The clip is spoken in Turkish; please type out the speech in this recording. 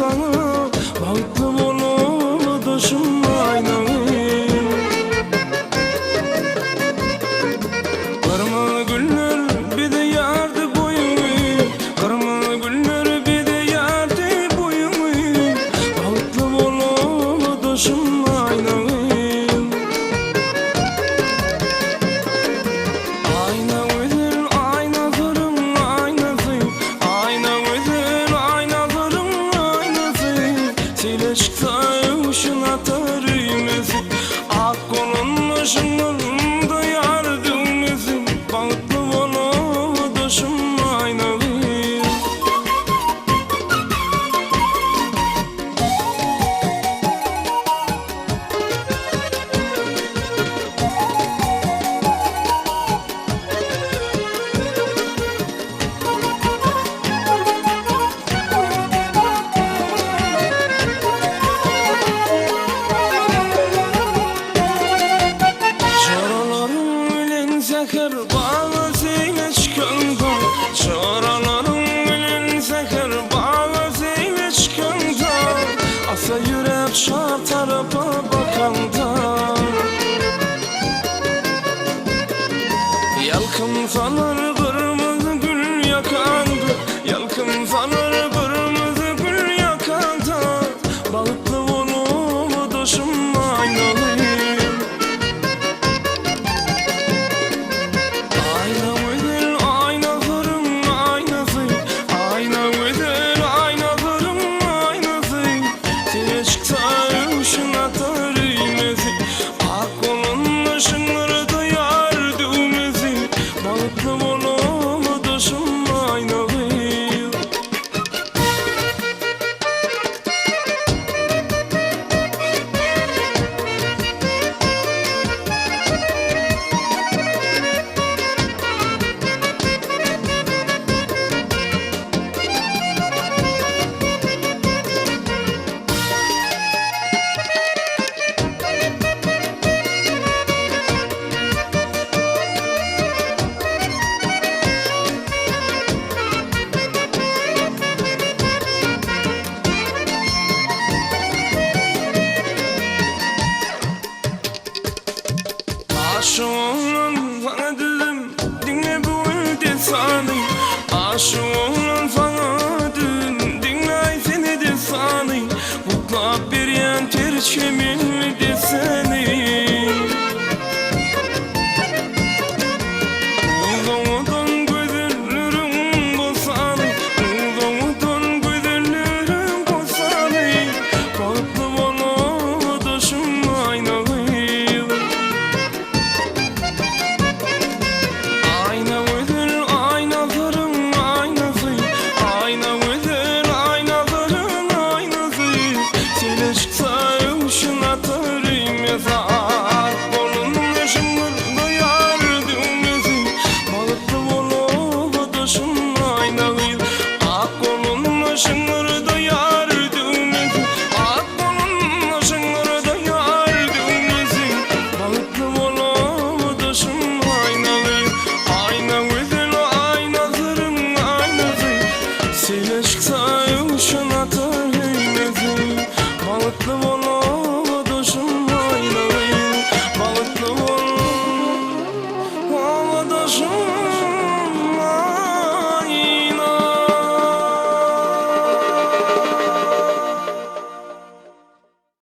sana bağıtlı olup doşum aynayım. Karma güller bir de yardı boyumu, karma güller bir de yardı boyumu, bağıtlı olup doşum aynayım. Şunlarında yardım etsin, bağıtlı olup doşum aynalıyım. Seher bağlasıyla çıkanda, çağralarım elin seher bağlasıyla çıkanda, asa yürek şar tarafa bakanda. Yalkın sanar kırmızı gül yakanda, yalkın sanar kırmızı gül yakanda, bağıtlı olup doşum aynalıyım. Aşık olan sana dedim, dinle bu iltisanı. Aşık olan sana dedim, dinle seni de sanı. Mutlak bir yan tercihim